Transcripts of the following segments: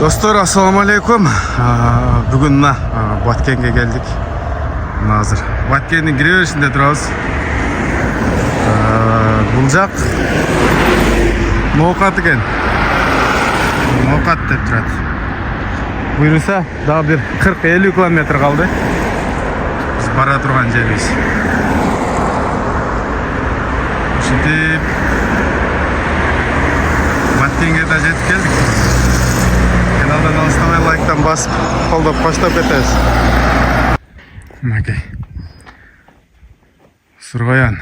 Dostlar, assalamu alaikum. Bugün Batkent'e geldik. Hazır Batkent'in giriverişinde turabız. Bulacak Nokat eкен. Nokat dep turат. Buyursa daha bir 40-50 kilometre kaldı. Biz bara turgan жерибиz. Şimdi Batkent'e de жетip keldik. Kanaldan alıştamay like'tan basıp қолдап başlap ketesiz. Okey. Surgoyan.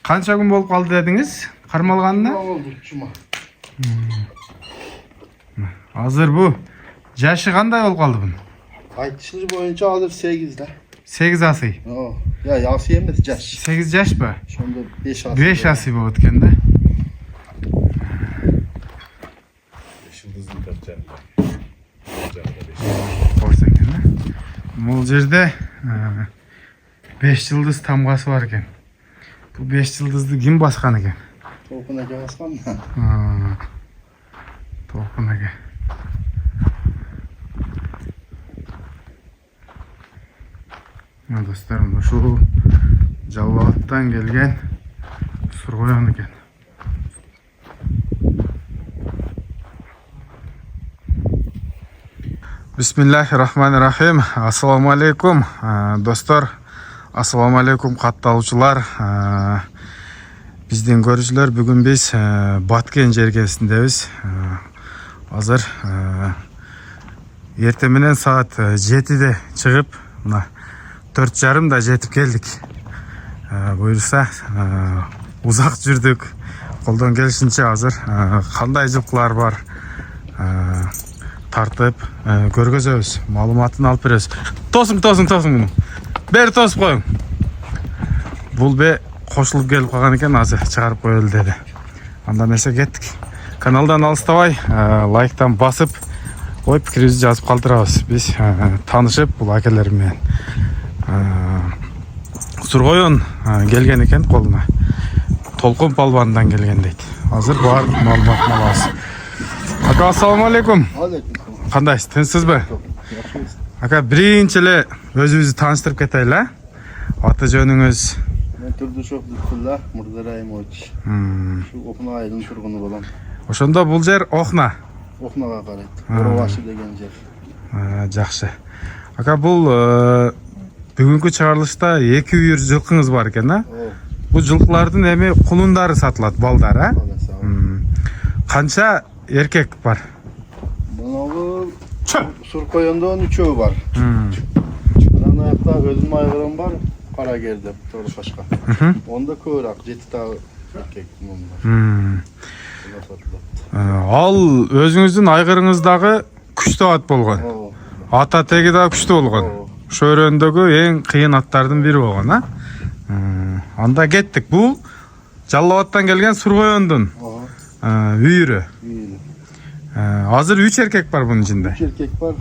Qancha kun bo'lib qoldi dedingiz? Qarmalganına? Oldu cuma. Hazır bu. Yaşı qanday bo'lib qoldi bunun? Aytışınız boyunca alır 8'de. 8 asy. Ya yası emas yaş. 8 yaş mı? Şunda 5 asy. 5 asy bo'lib o'tganda. 5 yıldızlı kapçan. Koysa ekan. Bu жерде 5 yıldız tamgası var ekan. Bu 5 yıldızlı kim baskan ekan? Topuna baskan mı? Topun aka. Dostlarım, şu Жалбалаттан келген Surgoyan ekan. Bismillahirrahmanirrahim. Assalamu alaikum dostlar. Assalamu alaikum катталуучулар. Биздин көрүүчүлөр, бүгүн биз Баткен жергесиндебиз. Азыр эртең менен саат 7-де чыгып, мына 4:30 жетип келдик. Буюрса узак жүрдүк. Колдон келишинче азыр кандай жылкылар бар тартып көргөзөбүз, маалыматын алып беребиз. Тосуң муну. Бери тосуп коюң. Бул бе кошулуп келип калган экен, азыр чыгарып коелу деди. Анда эмесе кеттик. Каналдан алыстабай лайктан басып, ой пикирибизди жазып калтырабыз. Биз таанышып бул акелер менен. Surgoyan келген экен колуна. Толкун палбандан келген дейт. Азыр баардык маалыматын алабыз. Ака, ассаламу алейкум. Алейкум. Кандайсыз, тынчсызбы? Ака, биринчи эле өзүбүздү тааныштырып кетели. Аты жөнүңүз? Мен Турдушов Лутфулла Мурзараймович. Şu Окна айылынын тургуну болом. Ошондо бул жер Окна. Окнага карайт. Оробашы деген жер. Жакшы. Ака, бул бүгүнкү чыгарылышта 2 үйүр жылкыңыз бар экен, а? Бул жылкылардын эми кулундары сатылат, балдар, а? Канча эркек бар? Bunun Surgoyan'dan 3'ü var. Bunun ayakta özüm aygırım var. Karagerde, Torukashka. Onda körak, 7 tane erkek bunun var. Ал өзүңүздүн айгырыңыздагы күчтүү ат болгон. Ата теги да күчтүү болгон. Ошо өрөөндөгү эң кыйын аттардын бири болгон, а? Анда кеттик. Бул Жалал-Абадтан келген Surgoyan'дун үйүрү. Азыр 3 эркек бар bunun içinde. 3 erkek var.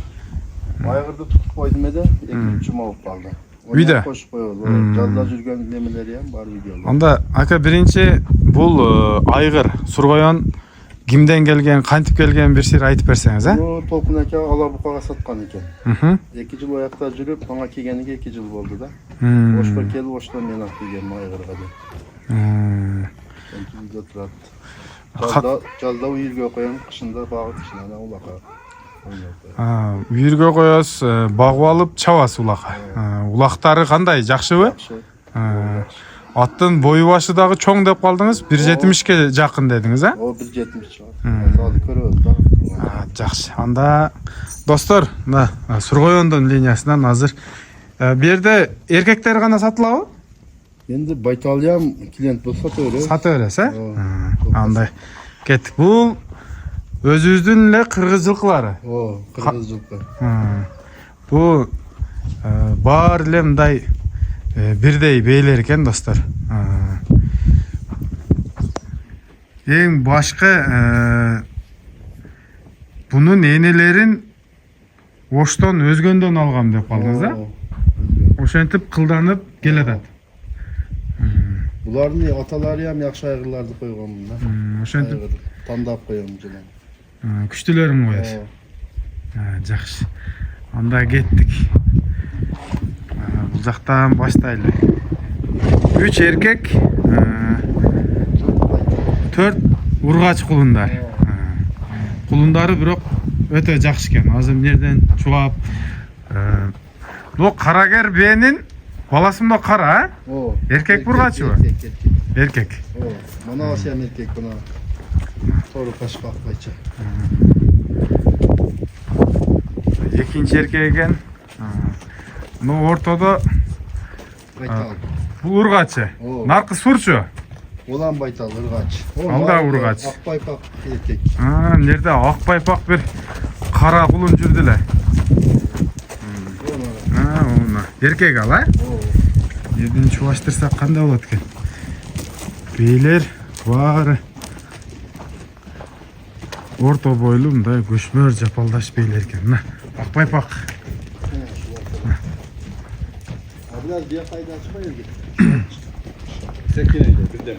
Aygırdı tutup koydum ede, 2-3 cuma olup kaldı. Үйдө. Koşup koyuldu. Jalda жүрген nemeleri hem var videolar. Анда ака, биринчи бул айгыр Surgoyan кимден келген, кантип келген бир сир айтып берсеңиз, а? Bunu Tolkun aka Alabuka'ga satkan iken. 2 yıl ayakta жүрüp, bana kelgeniga 2 yıl oldu da. Oşpa kelip, oştan men ak kelgen aygırga dep. Şimdi de turat. Jalda uyurga koyan, kışında bağıt işine ulaka. Үйүргө коесуз, багып алып чабасыз улакка. Улактары кандай, жакшыбы? Аттын бою башы дагы чоң деп калдыңыз, 1.70ке жакын дедиңиз, а? O 1.70 чыгат. Азыр көрөбүз да. Жакшы. Анда достор, мына Surgoyan'дын линиясынан азыр бу жерде эркектер гана сатылабы? Endi Baytalyam klient bolsa töre. Сата бересиз, а? Андай кеттик. Бул өзүбүздүн эле кыргыз жылкылары. Kırgız жылкы. Бул баары эле мындай бирдей бейлер экен, достор. Эң башкы бунун энелерин Оштон өзгөндөн алгам деп калдыңыз, а? Ошентип кылданып келатат. Bularni atalary ham yaxshi ayg'irlarni qo'ygan bundan. Ошентип Tandap qo'ygan jilan. күчтүүлөрүн коесуз. Жакшы. Анда кеттик. Бул жактан баштайлы. 3 эркек, 4 ургач кулундар. Кулундары бирок өтө жакшы экен. Азыр эмнерден чугап. Бул карагер бенин баласы мында кара, Эркек ургачыбы? Эркек. Mana asyan erkek buna. Toru kaşık akbayça. Экинчи эркек экен. Мына ортодо Baytal. бул ургачы. Наркы сурчу. Olan baytal ırgaç. Алда ургач. Akbaypak erkek. Нерде ак байпак бир кара кулун жүрдү эле. Эркек ал, Жерден чубаштырсак кандай болот экен? Бийлер баары орто бойлуу мындай көчмөр жапалдаш бийлер экен. Мына ак байпак. Biraz bir kaydı açmayın ki. Sekineydi birden.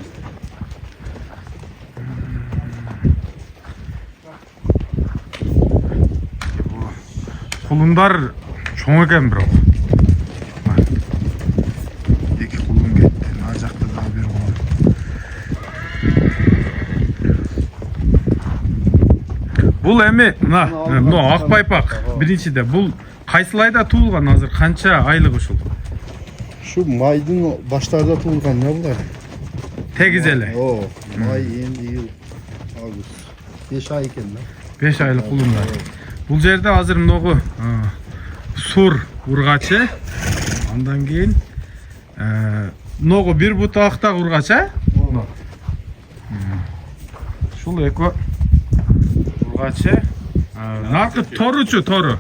Кулундар чоң экен бирок. Эки кулун кетти. Ар жакта дагы бир кулун. Бул эми мына ак байпак. Биринчиде бул кайсыл айда туулган азыр? Канча айлык ушул? Şu maydın başlarda tuğulgan ne bunlar? Tegiz ele. May, Eylül, Ağustos. 5 ay iken lan. 5 aylık kulunlar. Бул жерде азыр многу сур ургачы. Андан кийин многу бир бутактак ургач, Шул эки ургачы. Наркы торучу, тору.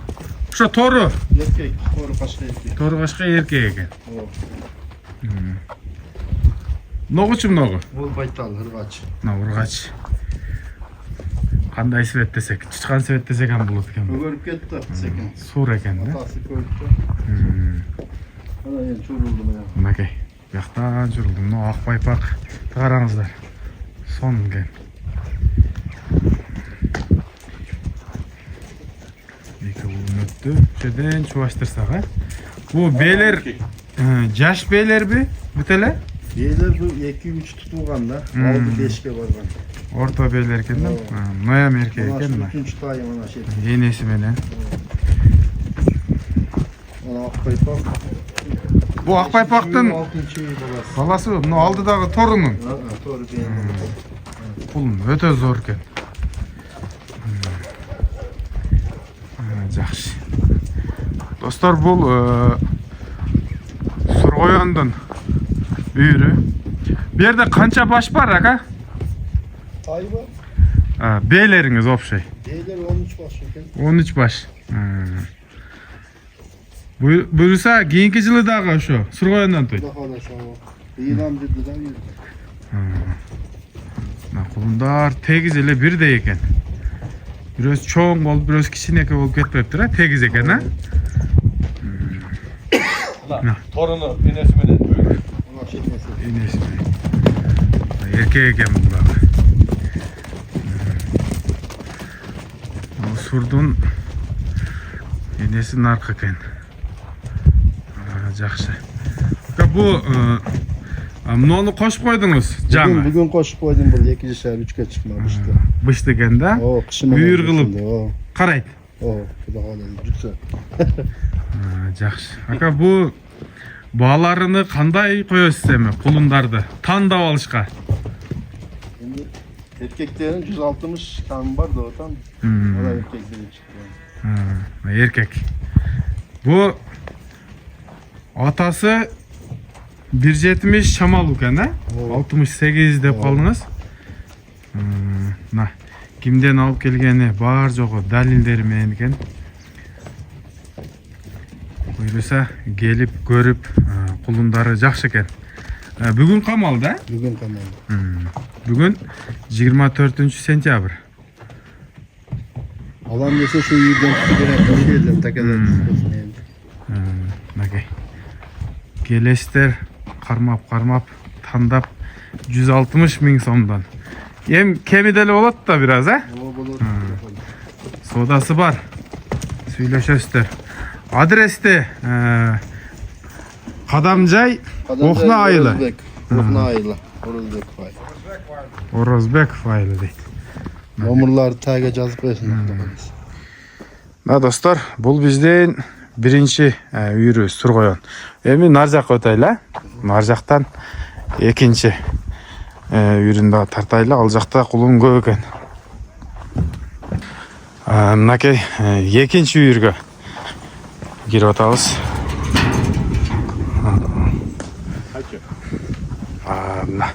Ошо тору. Erkek, toru kaşık erkek. Тору кашка эркек экен. Многучу многу. Ол baytal, ırgaç. Мына ургач. Кандай светтесек, чычкан светтесек ham болот экен. Kөгörüp ketti sekin. Сур экен да. Atası körüptü. Ana yani çoruldu ya. Мынакей. Бияктан жүрүлдү. Мына ак байпак. Караңыздар. Сонген. Эки улун өттү. Жерден чубаштырсак, Бу бейлер жаш бейлерби? Бүт эле? Beyler bu 2-3 tutulgan da. Aldı 5'e vargan. Орто бейлер экен да. Ноям эркек Ona экен şu да. 3. tayım ana şey. Энеси менен. Ona akbaypak. Бу ак байпактын 6. balası. баласы мына алдыдагы торунун. Toru beğendim. Кулун өтө зор экен. Жакшы. Достор, бул Сургоёндун үйүрү. Бу жерде канча баш бар, ака? Tay var. Бейлериңиз опшой. Beyler 13 baş eken. 13 баш. Буюрса кийинки жылы дагы ошо Сургоёндон той. Daha da şu an. İlan birden yürüdü. Кулундар тегиз эле бирдей экен. Бирөөсү чоң болуп, бирөөсү кичинеке болуп кетпептир, тегиз экен, Torunu enesi menen büyük. Ona çekmesi. Энеси. Эркек экен бул дагы. Сурдун энеси наркы экен. Жакшы. Бу муну кошуп койдуңуз жаңы. Bugün koşup koydum burada 2'şer 3'e çıkmamıştı. Бышты экен да. Kışın Үйүр кылып карайт. Kuda hala jutsa. Жакшы. Ака, бу бааларыны кандай коесуз эми кулундарды тандап алышка? Şimdi erkeklerin 160 kan var da o tam. O da erkeklerin çıktı. Эркек. Бу атасы 170 шамал экен, 68 деп калдыңыз. Мына кимден алып келгени бар жогу далилдери менен экен. Буюрса келип көрүп, кулундары жакшы экен. Бүгүн камал да? Bugün tamam. Бүгүн 24 сентябрь. Alan dese şu yerden tutup bir yerden tekeler tutuyorsun yani. Мынакей. Келестер кармап тандап 160 ming so'mdan. Hem kemideli bo'ladi da biraz ha? O bulur. Sodası var. Söyleşesizler. Adreste Kadamcay Okna Aylı. Okna Aylı. Orozbek fay. Orozbek faylı deydi. Nomurları tagga жазып qo'ysin. Na dostlar, бұл бізден birinci үйірі Surgoyon. Эми нар жаққа өтайлы. Нар жақтан екінші үйірінде тартайлы. Ал жақта құлын көп екен. Мынакей екінші үйірге кирип атабыз. Мына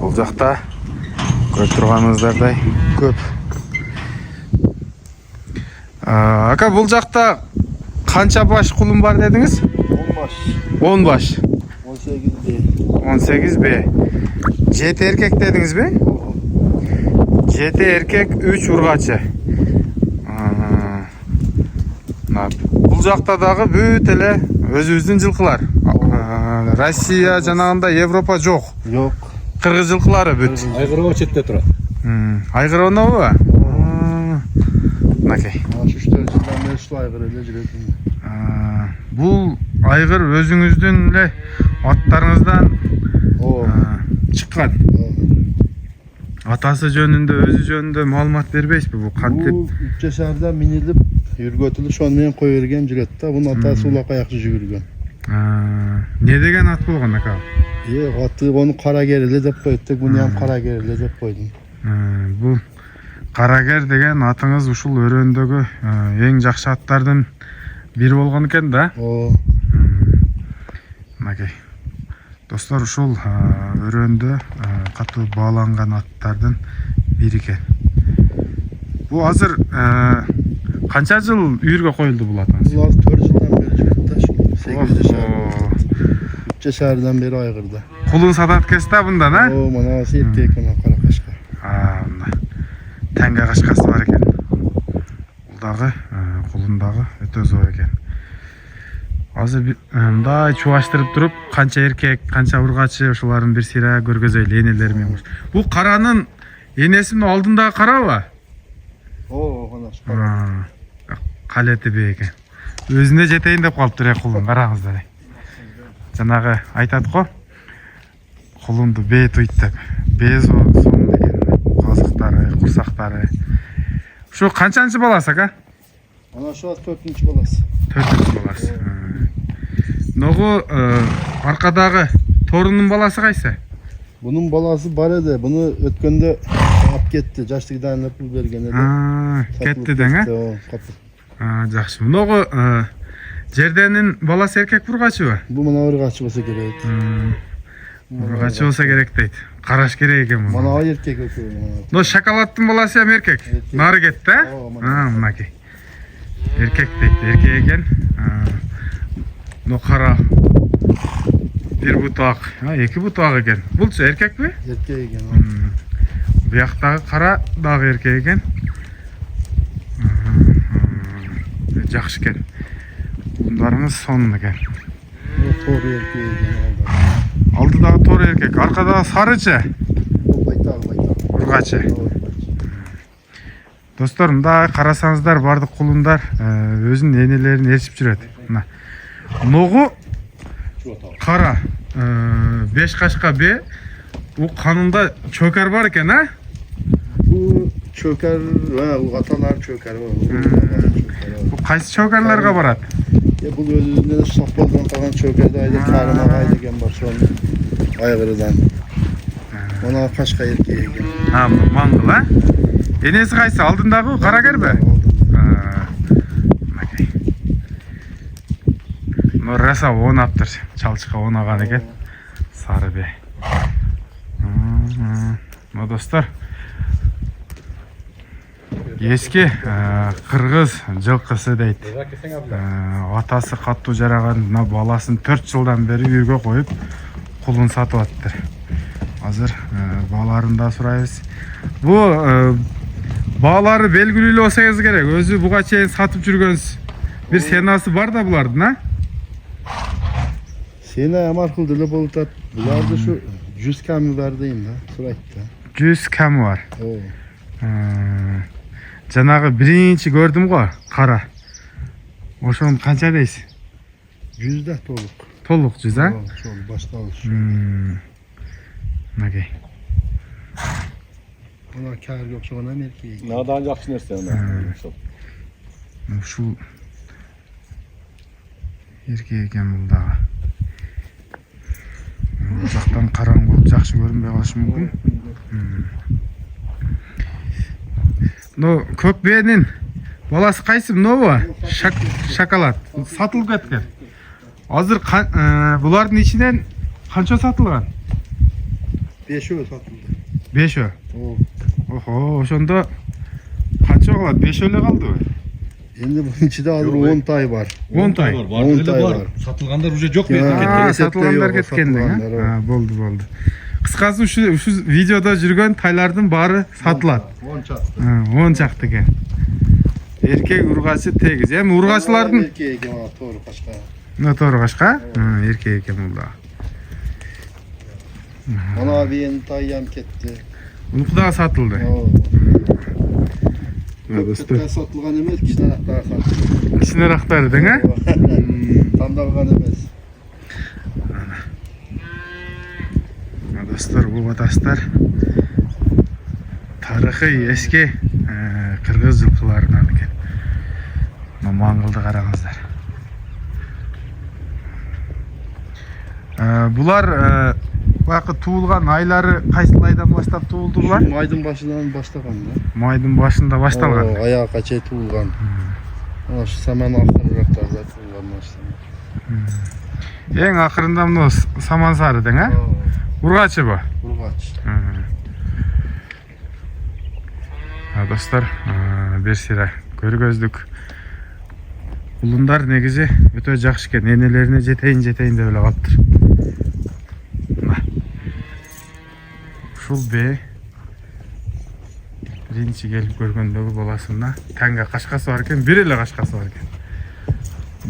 бұл жақта көріп тұрғаныңыздардай көп. Ака, бұл жақта қанша баш құлын бар дедіңіз? 10 baş. 10 баш. 18 бе. 18 бе. 7 erkek dediniz mi? 7 erkek 3 urgaçı. Бұл жақта дағы бүт эле өзүбүздүн жылкылар. Россия жанагында Европа жок. Yok. Кыргыз жылкылары бүт. Айгырова четте турат. Айгыровнабы? Мынакей. 3-4 жылдан бeri şu aygır ele жүрөтүн. Бұл айгыр өзүңүздүн эле аттарыңыздан чыккан. Атасы жөнүндө, өзү жөнүндө маалымат бербейсизби? Бул кантип? Bu 3 yaşarda minilip yürgötülü şu an men koy vergen жүрөт да. Bunun atası ulak ayakçı жүргөн. Не деген ат болгон ака? Аты onu kara gerile деп koyduk. Bunu hem kara gerile деп koydum. Бул Карагер деген атыңыз ушул өрөөндөгү эң жакшы аттардын бири болгон экен да. Мынакей. Достор, ушул өрөөндө катуу бааланган аттардын бири экен. Бул азыр канча жыл үйүргө коюлду бул атыңыз? Bu 4 жылдан beri жүрөт да. 8 yaşar. 3 yaşardan beri aygırda. Кулун сатат экенсиз да мындан, а? Mana seyip eкен kara kaşka. Мына тәңге кашкасы бар экен. Бул дагы кулундагы өтө зор экен. Азыр мындай чубаштырып туруп, канча эркек, канча ургачы ошолордун бир сыйра көргөзөйлү энелери менен. Бул каранын энесинин алдындагы карабы? Ana Калети бе экен. Өзүнө жетейин деп калыптыр кулун, караңыздар. Жанагы айтат го. Кулунду бээ туйт деп. Бээ сон деген. Казыктары, курсактары. Şu канчанчы баласы ака? Ana şu an 4-cü balası. 4-cü баласы. Ногу аркадагы торунун баласы кайсы? Bunun balası бар edi. Bunu ötkende alıp gitti. Жаштыгдан pul bergen edi. Кетти дең, а? Жакшы. Ногу жерденин баласы эркек бургачыбы? Bu mana urgaçı bolsa gerek. Ургачы болсо керек дейт. Караш керек экен муну. Mana erkek öküyor. Но шоколадтын баласы эм эркек. Нары кетти, а? Мынакей. Эркек дейт, эркек экен. Но кара. Бир бутак, эки бутак экен. Булчу эркекпи? Erkek eкен. Буяктагы кара дагы эркек экен. Жакшы экен. Кулундарыңыз сонун экен. Tor erkek eкен. Алдыдагы тор эркек, аркадагы сарычы. Baytak. Ургачы. Достор, мындай карасаңыздар, бардык кулундар өзүнүн энелерин ээрчип жүрөт. Мына. Ногу кара 5 кашка бе. У канында чөкөр бар экен, а? Bu çöker, bu atalar çöker. Bu кайсы чөкөрлөргө барат? Bu özünden sopaldan kalan çökerde ayda karına ayda gen var şu an aygırıdan. Ona kaşka erkeğe gen. Mangıl, ha? Enesi кайсы? Алдындагы Карагерби? Но раса онаптыр. Чалчыкка онаган экен. Сары бе. Но достор, эски кыргыз жылкысы дейт. Атасы каттуу жараган баласын 4 жылдан бери үйгө коюп кулун сатып аттыр. Азыр баларын да сурайбыз. Бу баалары белгилүү болсоңуз керек. Өзү буга чейин сатып жүргөнсүз. Бир сенасы бар да булардын, а? Sena amar kıldılı bolutat. Bular da şu 100 kami var deyin da. Suraytda. 100 kami var. Oo. Janagı birinci gördüm go, qara. Oşonu qancha deysiz? 100 de toluk. Toluk 100 ha? Şol başlanış. Nagey. Ona kar yok şu an Amerika'ya. Nadan yaxşı nerse Şu erkek ekan bul dagı. Uzaktan qarаңғы болып жақсы көрінбей қалышы мүмкін. No көк биенин баласы қайсы? Мынау шоколад сатылып кеткен. Азыр бұлардың ішінен қанша сатылған? 5'ü satıldı. 5'ü. Oo. Охо, ошондо канча калат? 5 эле калды. Endi bunun içinde hazır 10 tay var. 10 tay. 10 tay var. Satılganlar уже жоқ Ya. берді. Сатылгандар yok, кеткен да. satılganlar, Болду. Кыскасы ушу видеодо жүргөн тайлардын баары сатылат. 10 çattı. 10 чакты экен. Эркек ургачы тегиз. Эми ургачылардын Erkeğe gel toru kaçka. Туура кашка? Эркек экен бул да. Ona bir yeni tayyam ketti. Унуку дагы сатылды. Oo. Достор. Köpekler satılgan emez, kişiler aktar satıldı. Кичине рактары дең, а? Tandalgan emez. Достор, бул батастар тарыхый эски кыргыз жылкыларынан экен. Маңгылды караңыздар. Булар вакыт туылган айлары кайсыл айдан баштап туылды булар? Maydın başından başlagan da. Майдын башында башталган. Oo, ayağa kaçay tuğulgan. Ana şu saman akırıraklarda tuğulgan başlagan. Эң акырында мына саман сары дең, а? Ургачы бу. Urgaç. Достор, бир сыйра көргөздүк. Улундар негизи өтө жакшы экен. Энелерине жетейин деп эле калыптыр. Ушул бе биринчи келип көргөндөгү баласына таңга кашкасы бар экен, бир эле кашкасы бар экен.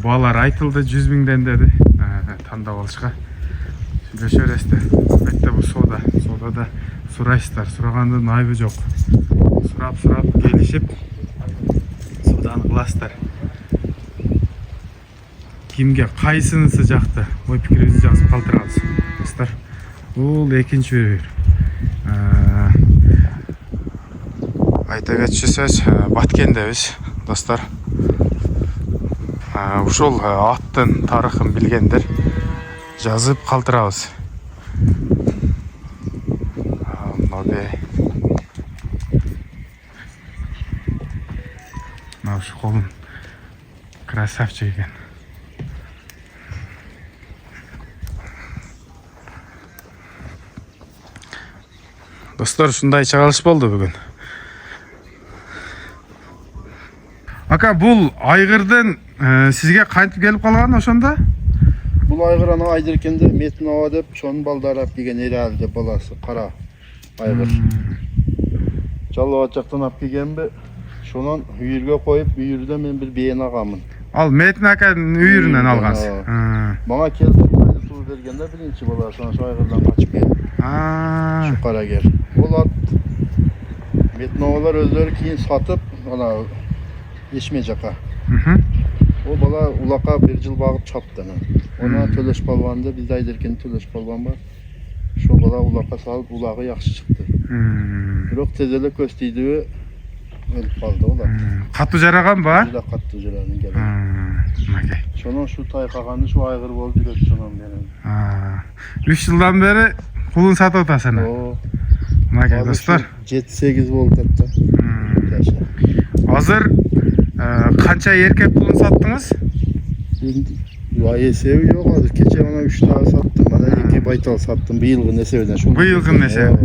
Балар айтылды 100 миңден деди. Тандап алышка. Сүйлөшө бересиздер. Албетте бул соодада сурайсыздар. Сурагандын айыбы жок. Сурап келишип сооданы кыласыздар. Кимге кайсынысы жакты? Ой пикириңизди жазып калтырыңыз. Достор, бул экинчи бир. Айта кетчү сөз Баткендебиз, достор. Ушул аттын тарыхын билгендер жазып калтырабыз. Ушу колун красавчик экен. Достор, ушундай чыгарылыш болду бүгүн. Ака, бул айгырдын сизге кантип келип калган ошондо? Bu aygır ana aydırkende metin hava dep şonun baldarap gelgen herhalde dep balası kara aygır. Çalı açaktan ap gelgen be şonun hüyürge koyup hüyürde men bir beyen ağamın. Ал Метин аканын үйүрүнөн алгансыз. Bana keldi aydı tuğ bergende birinci bala sonra şu aygırdan kaçıp geldi. Şu kara ger. Olat metin havalar özleri keyin satıp ana eşmeyecek ha. O bala ulaka bir yıl bağıp çaptı. Ona Töleş Palvan'da biz ayderken Töleş Palvan var. Şu bala ulaka salıp ulağı yaxşı çıktı. Bирок tezele kösteydi ve ölüp kaldı ola. Катуу жараган ба? Juda katlı jüranın geldi. Şonun şu taykağanı şu aygır boldu götü şonun benim. 3 жылдан бери кулун сатып атасың. O. Мага достор, 7-8 boldu hatta. азыр канча эркек кулун саттыңыз? Esevi yok hazır. Keçe bana 3 tane sattım. Bana 2 baytal sattım. Bir yılgın esevden. Быйылгы несе?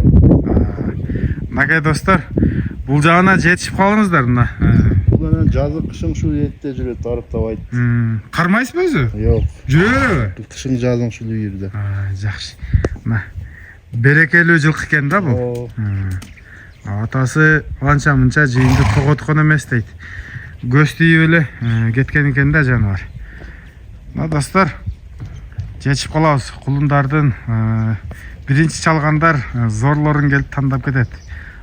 Мага достор, бул жагына жетишип калыңыздар мына. Bunların жазы kışın şu yette jüret tarıp da bayt. Кармайсызбы өзү? Yok. Жүрөбү? Kışın жазың şu yürüdü. Жакшы. Мына берекелүү жылкы экен да бул. Атасы анча мынча жыйынды тоготкон эмес дейт. Көз тийип эле кеткен экен да жаныбар. Достор, жетишип калабыз. Кулундардын Birinci çalganдар зорлорун келип тандап кетет.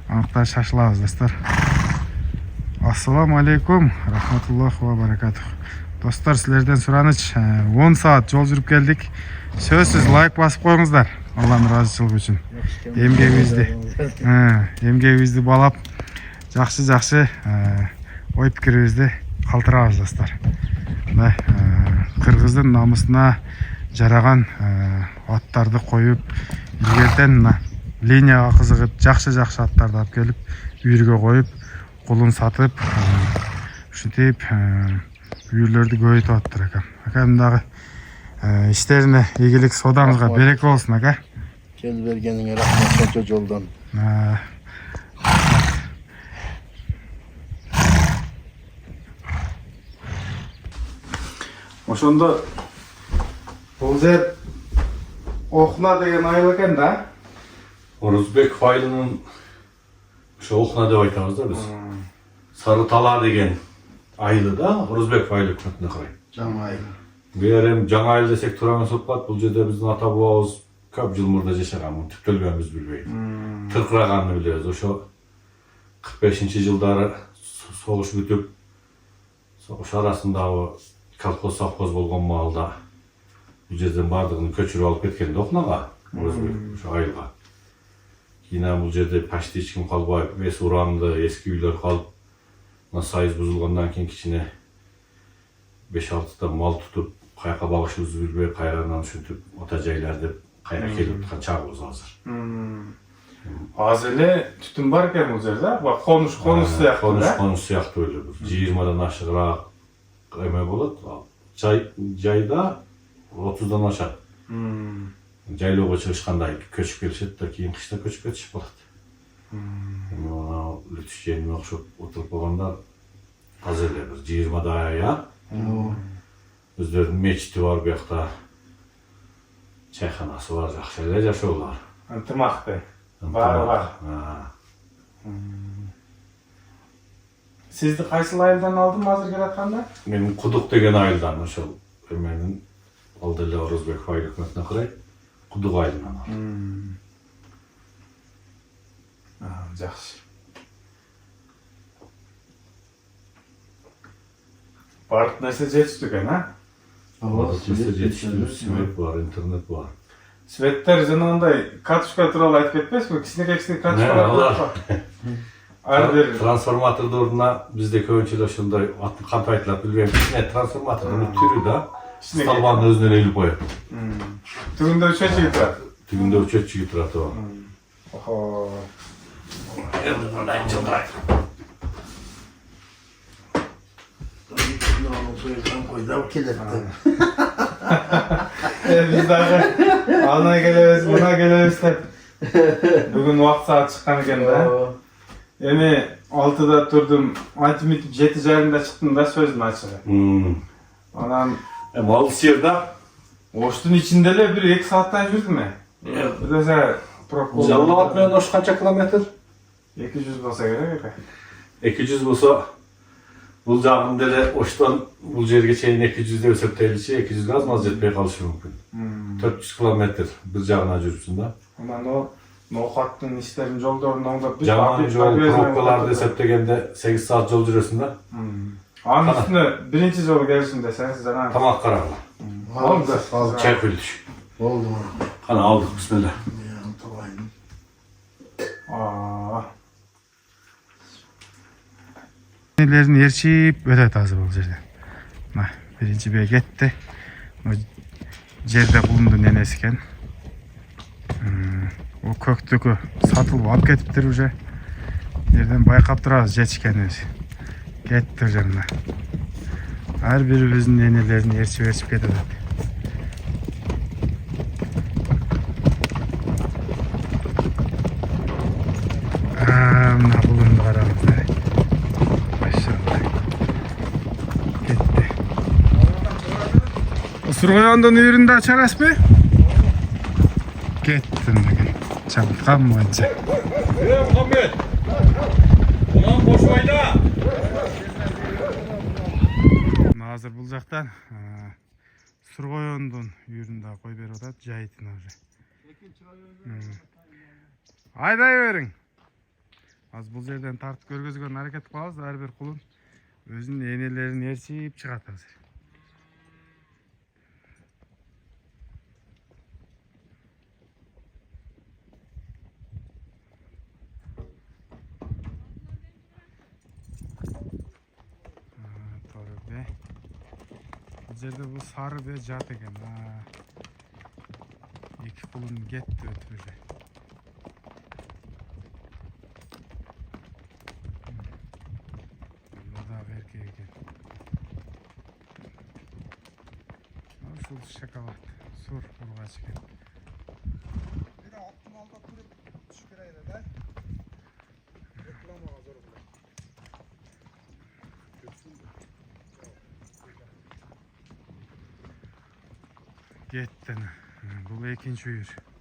Аныкта шашылабыз достор. Ассаламу алейкум, рахматуллахи ва баракатух. Достор, силерден сураныч, 10 саат жол жүрүп келдик. Сөзсүз лайк басып коюңуздар. Алланын ыраазычылыгы үчүн. Эмгегибизди балап, жакшы ой пикирибизди калтырабыз достор. Мына кыргыздын намысына жараган аттарды коюп, илгертен мына линияга кызыгып, жакшы аттарды алып келип, үйүргө коюп, кулун сатып, ушинтип үйүрлөрдү көбөйтүп атыптыр ака. Акам дагы иштерине ийгилик, содаңызга береке болсун ака. Kez bergenine rahmet koca yoldan. Ошондо бул жер Окна деген айыл экен да. Орузбек файлынын ошо Окна деп айтабыз да биз. Сары Тала деген айылы да Орузбек файлы өкмөтүнө карайт. Жаңа айыл. Берем жаңа айыл десек туура болуп калат. Бул жерде биздин ата бабабыз көп жыл мурда жашаган, түптөлгөнбүз билбейт. Тыркыраганды билебиз. Ошо 45-жылдары согуш бүтүп, согуш арасындагы колхоз совхоз болгон маалда бул жерден бардыгын көчүрүп алып кеткен да Окнага, ошо айылга. Кийин бул жерде почти эч ким калбай, эс уранды, эски үйлөр калып, мына сайыз бузулгандан кийин кичине 5-6 мал тутуп, каяка багышыбызды билбей, кайрадан ушинтип ата жайлар деп кайра келип аткан чагыбыз азыр. Азыр эле түтүн бар экен бул жерде. Конуш сыяктуу да. Конуш сыяктуу эле. 20дан ашыгыраак эме болот. Жайда 30дан ашат. Жайлоого чыгышканда көчүп келишет да, кийин кышта көчүп кетишип калат. Мына Лүтүш жениме окшоп отуруп калгандар азыр эле 20да я. Өздөрүнүн мечити бар буякта. Чайханасы бар, жакшы эле жашоолор. Ынтымакты. Баары бар. Сизди кайсыл айылдан алдым азыр келатканда? Мен Кудук деген айылдан, ошол эменин ал деле Орузбек файл өкмөтүнө карайт. Кудук айылынан алдым. Жакшы. Бардык нерсе жетиштүү экен, а? Свет бар, интернет бар. Светтер жанагындай катушка тууралуу айтып кетпесизби? Кичине катушкалар бар. Ар бир трансформатордоруна бизде көбүнчө ошондой кантип айтылат билбейм. Кичине трансформатордун түрү да столбанын өзүнө эле илип коет. Түгүндө үчөчүгү турат. Түгүндө үчөчүгү турат ооба. Охо. Эми мындай жылдай. Biz dagы ана келебиз, мына келебиз деп. Бүгүн убакыт саат чыккан экен да. Эми 6да турдум, антимит 7:30да чыктым да сөздүн ачыгы. Анан Алыс жер да. Оштун ичинде эле 1-2 сааттан жүрдүм мен. Өзө пробка. Жалал менен Ош канча километр? 200 болсо керек экен. 200 болсо бул жагын деле Оштон бул жерге чейин 200 деп эсептейличи, 200 аз жетпей калышы мүмкүн. 400 километр бир жагына жүрүпсүң да. Анан о ноокаттын иштерин жолдорун оңдоп жаман жол пробкаларды эсептегенде 8 саат жол жүрөсүң да. Анын үстүнө биринчи жолу келишим десеңиз жана Тамак карагыла. Aldı. Чай күйдүш. Oldu mu? Кана алдык, бисмилла. Нелерин ээрчип өтөт азыр бул жерде. Мына биринчи бекетти. Жерде кулундун энеси экен. О көктүкү сатылып алып кетиптир уже. Жерден байкап турабыз жетишкенибиз. Кетти уже мына. Ар бирибиздин энелерин ээрчип кетип атат. Мына кулунду караңыздар. Сургоёндун үйүрүндө чарасызбы? Кеттим деген. Чабылткан боюнча. Мухаммед. Унан бошбайда. Азыр бул жактан Сургоёндун үйүрүндө кой берип атат, жайытына уже. Айдай Az бұл жерден тартып көргөзгөн аракет кылабыз. Ар бир кулун өзүнүн энелерин ээрчип чыгат азыр. Торбе. Бұл жерде бұл сары бе жат екен. Екі кулун кетти өтүп эле. Ушул шоколад сур ургач экен. Бир оптималда туруп түшүп берели да. Рекламага зор Кетти. Бул экинчи үйүр.